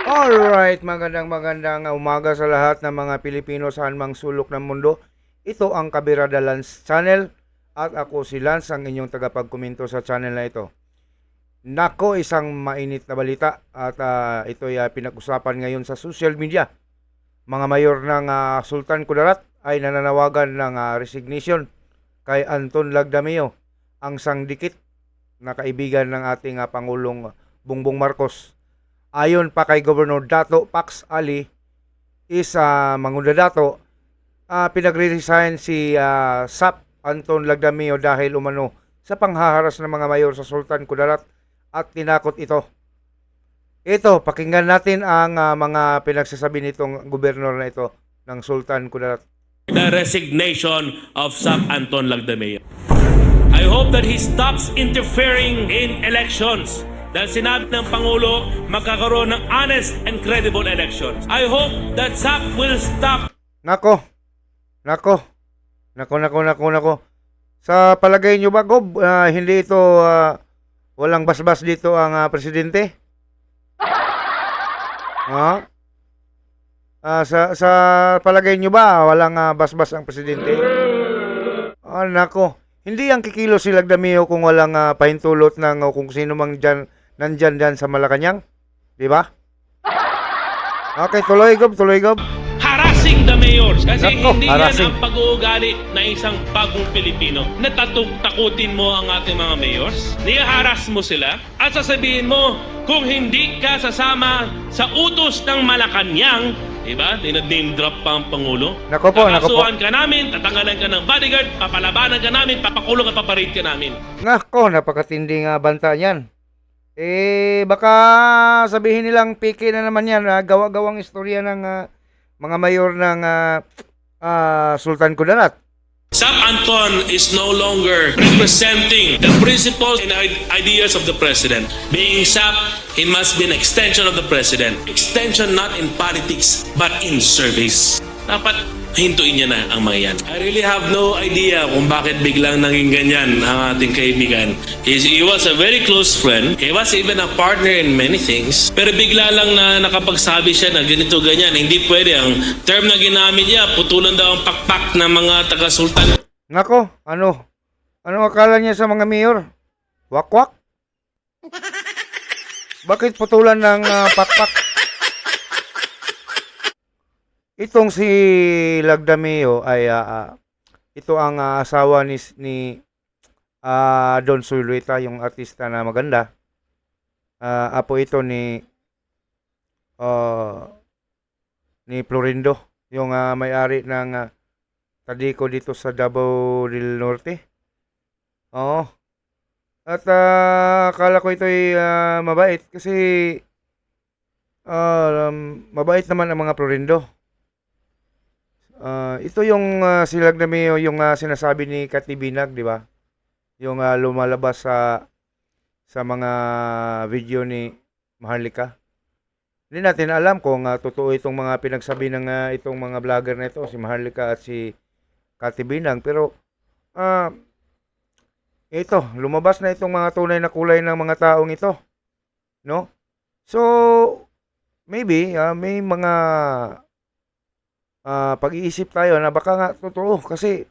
Alright, magandang umaga sa lahat ng mga Pilipino saan mang sulok ng mundo. Ito ang Kabirada Lance Channel at ako si Lance, ang inyong tagapagkomento sa channel na ito. Nako, isang mainit na balita at ito'y pinag-usapan ngayon sa social media. Mga mayor ng Sultan Kudarat ay nananawagan ng resignation kay Anton Lagdameo, ang sangdikit na kaibigan ng ating Pangulong Bongbong Marcos. Ayon pa kay Governor Dato Pax Ali is Mangunda Dato, pinagre-resign si SAP Anton Lagdameo dahil umano sa panghaharas ng mga mayor sa Sultan Kudarat at tinakot ito. Ito, pakinggan natin ang mga pinagsasabi nitong gobernador na ito ng Sultan Kudarat. The resignation of SAP Anton Lagdameo. I hope that he stops interfering in elections. Dahil sinabi ng Pangulo, magkakaroon ng honest and credible elections. I hope that SAP will stop. Nako. Sa palagay nyo ba, Gob, hindi ito, walang basbas dito ang presidente? Sa palagay nyo ba, walang basbas ang presidente? Nako. Hindi ang kikilos si Lagdameo kung walang pahintulot ng kung sino mang nandyan sa Malacanang. Di ba? Okay, tuloy Gob. Harassing the mayors. Kasi Nako, hindi harassing. yan ang pag-uugali na isang bagong Pilipino. Takutin mo ang ating mga mayors, nihaharas mo sila, at sasabihin mo, kung hindi ka sasama sa utos ng Malacanang, diba? Dinadname drop pa ang Pangulo. Nako po. Kakasuhan ka namin, tatanggalan ka ng bodyguard, papalabanan ka namin, papakulong at paparade ka namin. Nako, napakatindi nga banta niyan. Baka sabihin nilang piki na naman yan, gawa-gawang istorya ng mga mayor ng Sultan Kudarat. SAP Anton is no longer representing the principles and ideas of the President. Being SAP, he must be an extension of the President. Extension not in politics, but in service. Dapat hintuin niya na ang mga yan. I really have no idea kung bakit biglang naging ganyan ang ating kaibigan. He was a very close friend. He was even a partner in many things. Pero bigla lang na nakapagsabi siya na ganito ganyan. Hindi pwede. Ang term na ginamit niya, putulan daw ang pakpak ng mga taga-sultan. Nako, ano akala niya sa mga mayor? Wakwak? Bakit putulan ng pakpak? Itong si Lagdameo ay ito ang asawa ni Don Zulueta, yung artista na maganda. Apo ito ni Florindo, yung may-ari ng Tadico dito sa Davao del Norte. Oo. At akala ko ito ay mabait kasi mabait naman ang mga Florindo. Ito yung si Lagdameo, yung sinasabi ni Katibinag, di ba? Yung lumalabas sa mga video ni Maharlika. Hindi natin alam kung totoo itong mga pinagsabi ng itong mga vlogger na ito, si Maharlika at si Katibinag. Pero ito, lumabas na itong mga tunay na kulay ng mga taong ito, no? So maybe may mga pag-iisip tayo na baka nga totoo kasi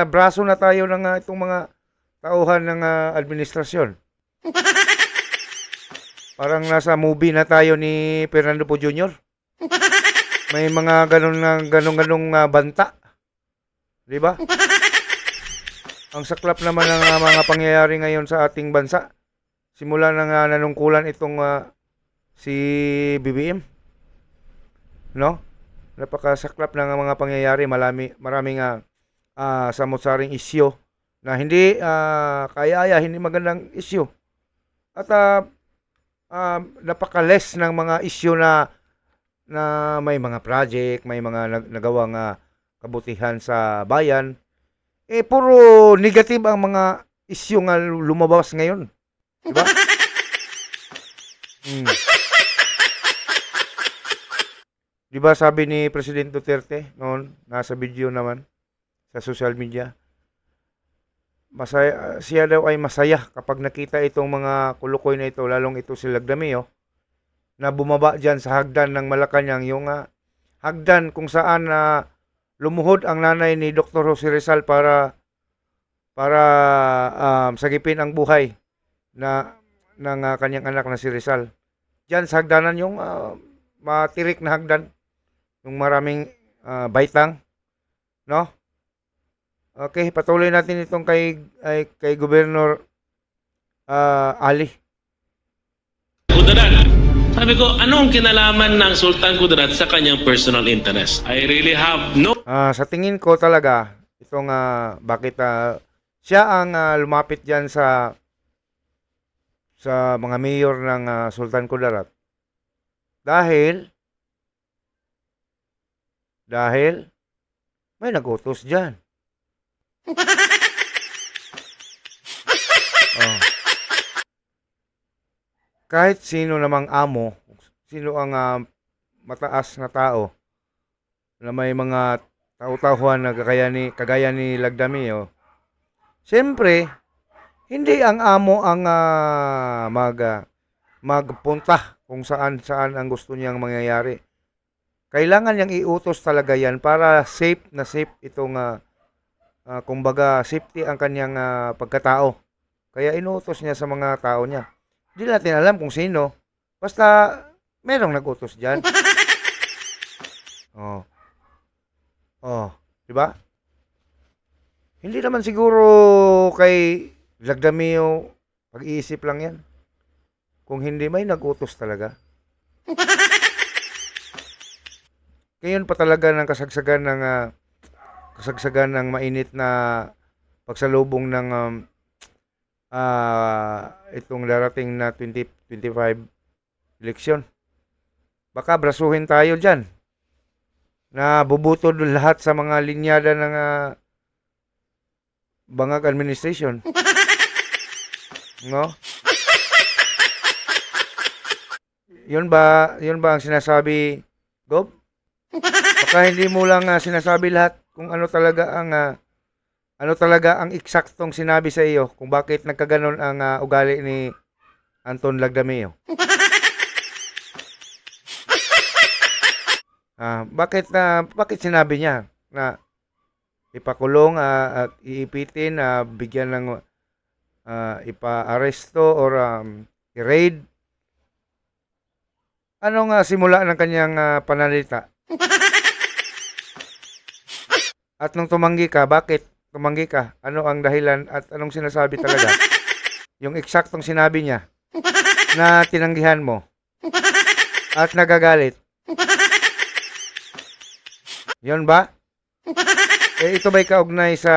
braso na tayo ng itong mga tauhan ng administrasyon. Parang nasa movie na tayo ni Fernando Po Jr. May mga ganong banta. 'Di ba? Ang saklap naman ng mga pangyayari ngayon sa ating bansa. Simula nang nanungkulan itong si BBM. No? Napakasaklap ng mga pangyayari, maraming samot-saring isyu na hindi kaya-aya, hindi magandang isyu. At napaka-less ng mga isyu na may mga project, may mga nagawang kabutihan sa bayan. Puro negative ang mga isyu nga lumabas ngayon. Diba? Diba sabi ni President Duterte noon, nasa video naman sa social media, siya daw ay masaya kapag nakita itong mga kulukoy na ito, lalong ito si Lagdamio, na bumaba dyan sa hagdan ng Malacanang, yung hagdan kung saan lumuhod ang nanay ni Dr. Jose Rizal para sagipin ang buhay ng kanyang anak na si Rizal. Diyan sa hagdanan yung matirik na hagdan, yung maraming baitang, no? Okay, patuloy natin itong kay Gobernador Ali. Kudarat. Sabi ko, anong kinalaman ng Sultan Kudarat sa kanyang personal interest? I really have no... Sa tingin ko talaga, itong bakit siya ang lumapit diyan sa mga mayor ng Sultan Kudarat. Dahil may nag-utos diyan. Oh. Kahit sino namang amo, sino ang mataas na tao na may mga tao-tauhan na kagaya ni Lagdamio, siyempre, hindi ang amo ang magpunta kung saan ang gusto niyang mangyayari. Kailangan niyang iutos talaga yan para safe itong kumbaga safety ang kanyang pagkatao. Kaya inuutos niya sa mga tao niya. Hindi natin alam kung sino. Basta merong nag-utos diyan. Oh. Oh, 'di ba? Hindi naman siguro kay Lagdamio pag-iisip lang 'yan. Kung hindi may nag-utos talaga. Ngayon pa talaga ng kasagsagan ng mainit na pagsalubong ng itong darating na 2025 eleksyon. Baka brasuhin tayo dyan na bubutol lahat sa mga linyada ng Bangag administration. No? Yun ba ang sinasabi, Gob? Baka hindi mo lang sinasabi lahat kung ano talaga ang eksaktong sinabi sa iyo kung bakit nagkaganon ang ugali ni Anton Lagdamio. Bakit sinabi niya na ipakulong at iipitin, bigyan ng ipa-aresto or i-raid? Anong simula ng kanyang pananalita? At nung tumanggi ka, bakit tumanggi ka? Ano ang dahilan at anong sinasabi talaga? Yung eksaktong sinabi niya na tinanggihan mo at nagagalit. Yun ba? Ito ba'y kaugnay sa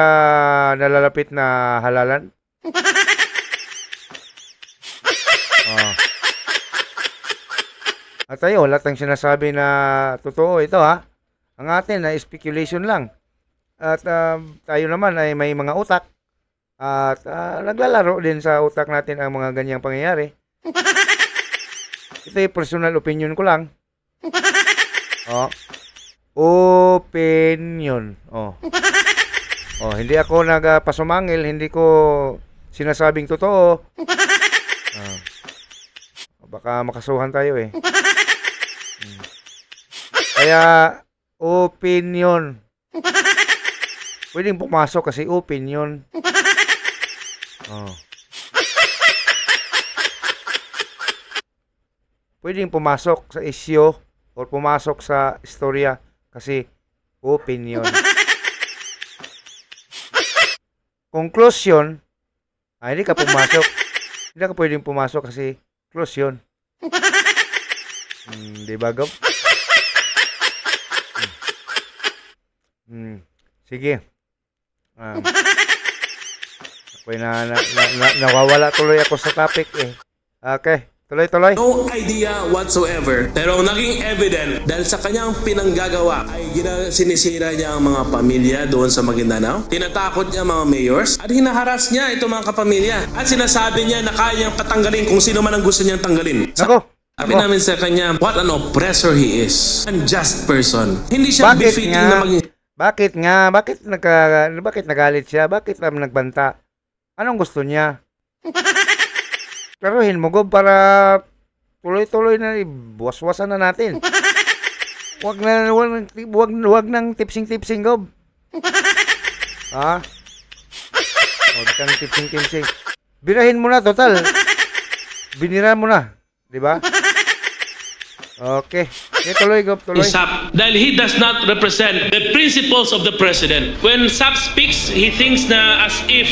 nalalapit na halalan? Oh. At tayo, wala tayong sinasabi na totoo ito ha. Ang atin na speculation lang. At tayo naman ay may mga utak. At naglalaro din sa utak natin ang mga ganyang pangyayari. Ito yung personal opinion ko lang. Oh. Opinion. Oh. Oh, hindi ako nagpasumangil, hindi ko sinasabing totoo. Baka makasuhan tayo eh. Kaya opinion. Pwedeng pumasok kasi opinion. Oh. Pwedeng pumasok sa issue or pumasok sa istorya kasi opinion. Conclusion, hindi ka pumasok. Hindi ka pwedeng pumasok kasi conclusion. Di ba, Gob? Sige. Ako'y nawawala tuloy ako sa topic eh. Okay. Tuloy. No idea whatsoever. Pero ang naging evident dahil sa kanyang pinanggagawa ay sinisira niya ang mga pamilya doon sa Maguindanao. Tinatakot niya ang mga mayors at hinaharas niya itong mga kapamilya. At sinasabi niya na kaya niyang patanggalin kung sino man ang gusto niyang tanggalin. Sabi namin sa kanya, what an oppressor he is. Unjust person. Hindi siya befitting na maging... Bakit nagalit siya? Bakit nagbanta? Anong gusto niya? Klaruhin mo, Gob, para tuloy-tuloy na, buwas-wasan na natin. Wag nang tipsing-tipsing, Gob. Ha? Wag kang tipsing-tipsing. Birahin mo na, total. Binira mo na. Di ba? Okay. Okay, tuloy, Gob, tuloy. SAP dahil he does not represent the principles of the president. When SAP speaks, he thinks na as if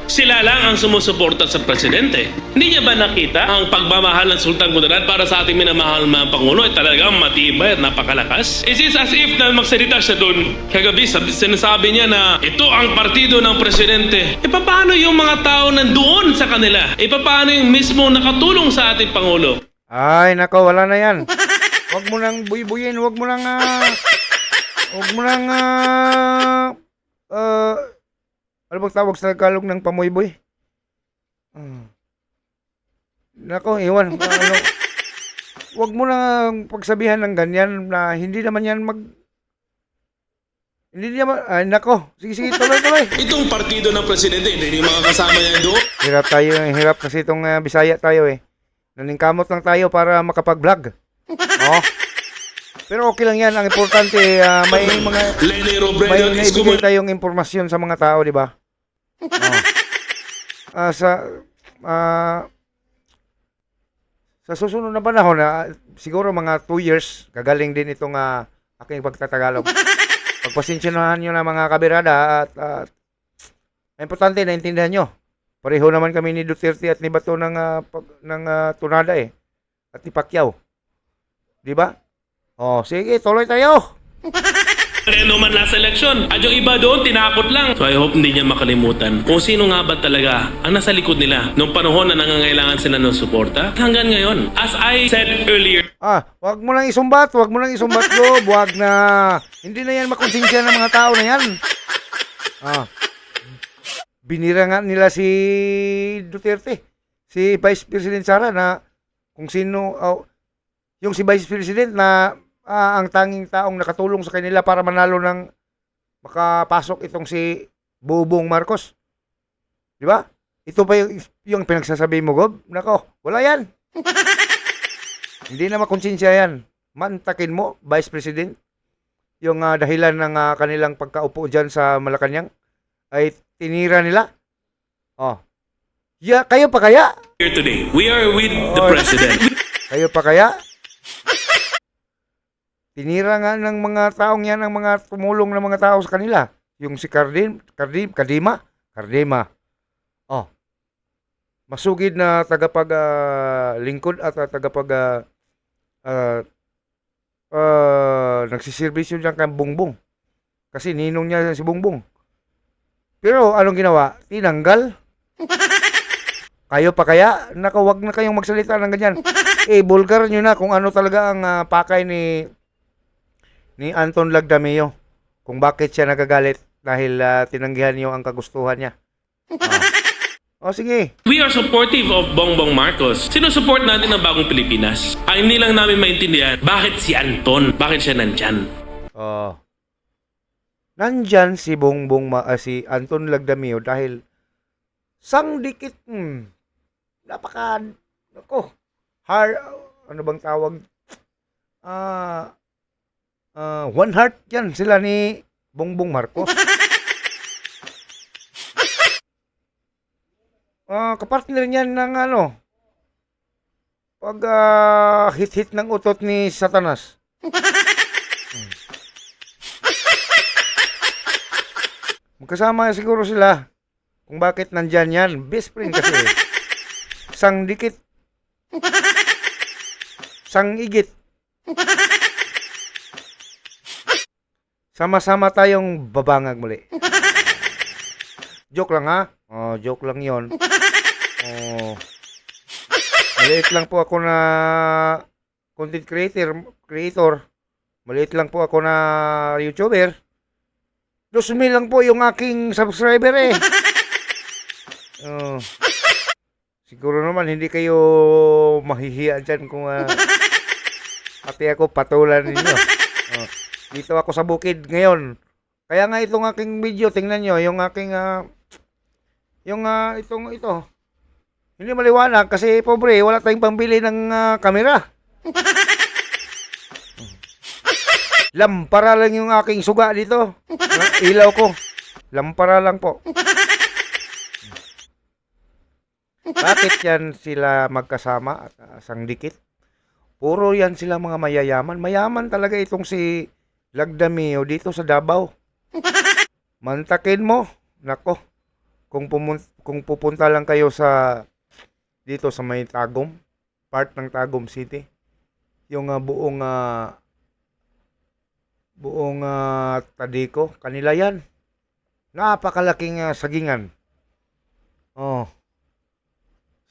sila lang ang sumusuporta sa presidente. Hindi niya ba nakita ang pagmamahal ng Sultan Kudarat para sa ating minamahal na Pangulo ay talagang matibay at napakalakas? Is it as if na magsalita siya doon kagabi, sinasabi niya na ito ang partido ng presidente. E paano yung mga tao nandoon sa kanila? E paano yung mismo nakatulong sa ating Pangulo? Ay, nako, wala na yan. Huwag mo nang buy-buyin, huwag mo nang, ano bang tawag sa Tagalog ng pamoy-boy? Nako, iwan. Huwag mo nang pagsabihan ng ganyan na hindi naman yan hindi naman, ay nako, sige, tuloy. Itong partido ng presidente, hindi yung mga kasama niya doon. Hirap kasi itong Bisaya tayo eh. Naningkamot lang tayo para makapag-vlog. Oh. Pero okay lang yan. Ang importante, may Lenny Robredo is naibigay tayong impormasyon sa mga tao, di ba? Oh. Sa susunod na panahon, siguro mga 2 years, gagaling din itong aking pagtatagalog. Pagpasensyahan nyo na mga kabirada at importante, naintindihan nyo. Pareho naman kami ni Duterte at ni Bato ng Tunada eh. At ni Pacquiao. Di ba? Oh, sige, tuloy tayo. Reno man last election. At yung iba doon, tinakot lang. So I hope hindi niya makalimutan kung sino nga ba talaga ang nasa likod nila nung panahon na nangangailangan sila ng suporta hanggang ngayon. As I said earlier, Wag mo nang isumbat, Gob. Wag na. Hindi na yan makonsensya ng mga tao na yan. Binira nga nila si Duterte, si Vice President Sara na kung sino, yung si Vice President na ang tanging taong nakatulong sa kanila para manalo ng makapasok itong si Bobong Marcos. Di ba? Ito pa yung pinagsasabi mo, Gob? Nako, wala yan. Hindi na makonsensya yan. Mantakin mo, Vice President, yung dahilan ng kanilang pagkaupo dyan sa Malacanang ay tinira nila. Kayo pa kaya? here today, we are with the president. Kayo pa kaya? Tinira nga ng mga taong yan, ng mga tumulong ng mga tao sa kanila. Yung si Kadima. Masugid na tagapag-lingkod at nagsiservisyo dyan kay Bongbong. Kasi ninong niya si Bongbong. Pero anong ginawa? Tinanggal. Kayo pa kaya? Naku, wag na kayong magsalita ng ganyan. Bulgar nyo na kung ano talaga ang pakay ni Anton Lagdameo. Kung bakit siya nagagalit dahil tinanggihan niyo ang kagustuhan niya. Sige. We are supportive of Bongbong Marcos. Sinusupport natin ang bagong Pilipinas. Ang hindi lang namin maintindihan, bakit si Anton? Bakit siya nandyan? Nandyan si si Anton Lagdameo dahil sang dikit, hard, ano bang tawag? One heart yan sila ni Bongbong Marcos. Kapartner niyan ng pag hit-hit ng utot ni Satanas. Magkasama siguro sila kung bakit nandyan yan. Best friend kasi. Sang dikit. Sang igit. Sama-sama tayong babangag muli. Joke lang ha? Joke lang yon. Maliit lang po ako na content creator. Maliit lang po ako na YouTuber. 2,000 lang po yung aking subscriber eh. Siguro naman hindi kayo mahihiya dyan kung pati ako patulan ninyo. Dito ako sa bukid ngayon. Kaya nga itong aking video, tingnan nyo, yung aking Yung ito. Hindi maliwanag kasi pobre, wala tayong pambili ng kamera. Lampara lang yung aking suga dito. Ilaw ko. Lampara lang po. Bakit yan sila magkasama at asang dikit? Puro yan sila mga mayayaman. Mayaman talaga itong si Lagdamio dito sa Davao. Mantakin mo. Nako. Kung pupunta lang kayo sa dito sa may Tagum, part ng Tagum City, yung buong Tadico, kanila yan. Napakalaking sagingan. Oh.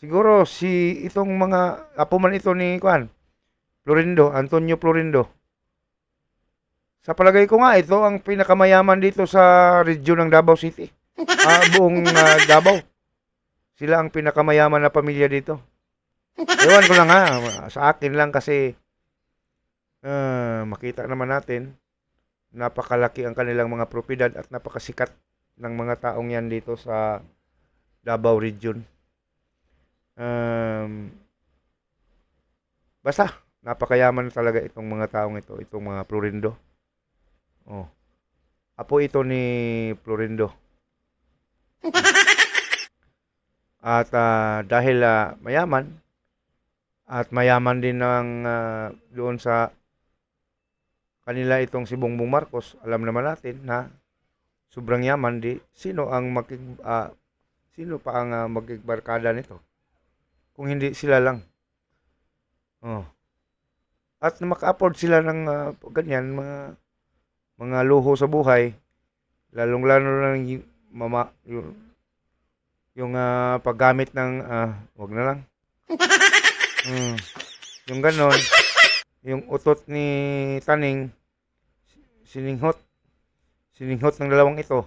Siguro itong mga apo man ito ni Florindo, Antonio Florindo. Sa palagay ko nga ito ang pinakamayaman dito sa region ng Davao City. Buong Davao. Sila ang pinakamayaman na pamilya dito. Ewan ko lang sa akin lang kasi makita naman natin napakalaki ang kanilang mga propiedad at napakasikat ng mga taong yan dito sa Davao region. Basta napakayaman talaga itong mga taong ito, itong mga Florindo. Oh. Apo ito ni Florindo. At dahil mayaman at mayaman din ng doon sa kanila itong si Bongbong Marcos, alam naman natin na sobrang yaman sino pa ang magigbarkada nito kung hindi sila lang. Oh. At maka-afford sila ng ganyan mga luho sa buhay, lalong-lalo na yung paggamit ng wag na lang. Yung ganon, yung utot ni Taning sininghot ng dalawang ito.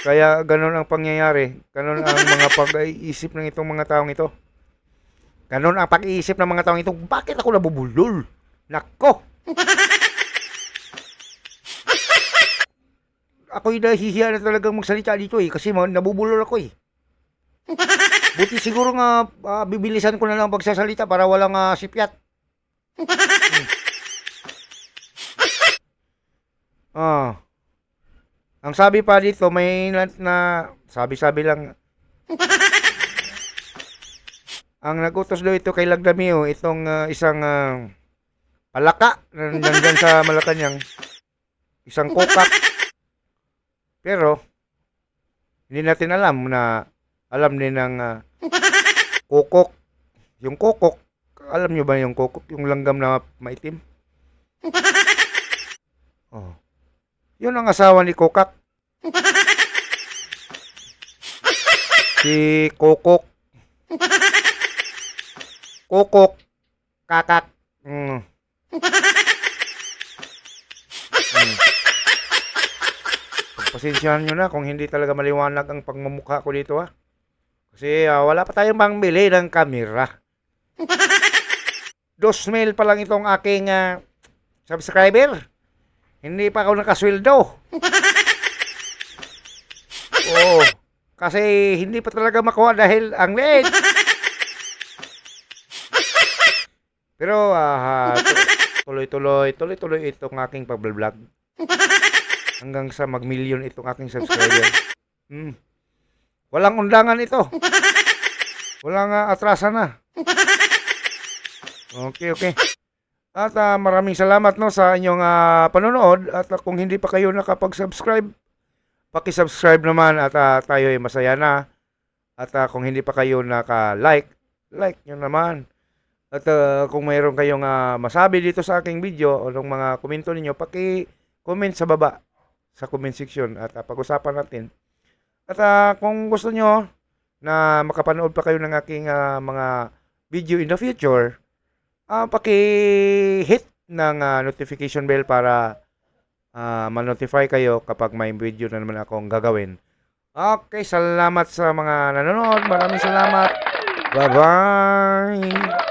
Kaya ganon ang pangyayari, ganon ang mga pag-iisip ng itong mga taong ito. Ganon ang pag-iisip ng mga taong ito. Bakit ako nabubulol? Nako! Ako'y nahihiya na talagang magsalita dito kasi nabubulol ako eh. Buti siguro nga bibilisan ko na lang pagsasalita para walang sipyat. Ang sabi pa dito may sabi lang. Ang nagutos daw ito kay Lagdamio, itong isang palaka nandyan sa Malacanang, isang kokak. Pero hindi natin alam din ng kokok. Yung kokok, alam nyo ba yung kokok? Yung langgam na maitim? Oh. Yun ang asawa ni Kokak. Si Kokok. Kokok. Kakak. Pasensyahan nyo na kung hindi talaga maliwanag ang pagmamukha ko dito Kasi wala pa tayong pangbili ng kamera. 2,000 pa lang itong aking subscriber. Hindi pa ako nakasweldo. Oo. Kasi hindi pa talaga makuha dahil ang late. Pero tuloy-tuloy itong aking pag-vlog. Hanggang sa mag-million itong aking subscriber. Walang undangan ito. Walang atrasan na. Okay. At maraming salamat sa inyong panonood. At kung hindi pa kayo nakapag-subscribe, paki-subscribe naman at tayo ay masaya na. At kung hindi pa kayo naka-like, like nyo naman. At kung mayroon kayong masabi dito sa aking video o ng mga komento ninyo, paki-comment sa baba sa comment section at pag-usapan natin. At kung gusto nyo na makapanood pa kayo ng aking mga video in the future, paki-hit ng notification bell para ma-notify kayo kapag may video na naman akong gagawin. Okay, salamat sa mga nanonood. Maraming salamat. Bye-bye.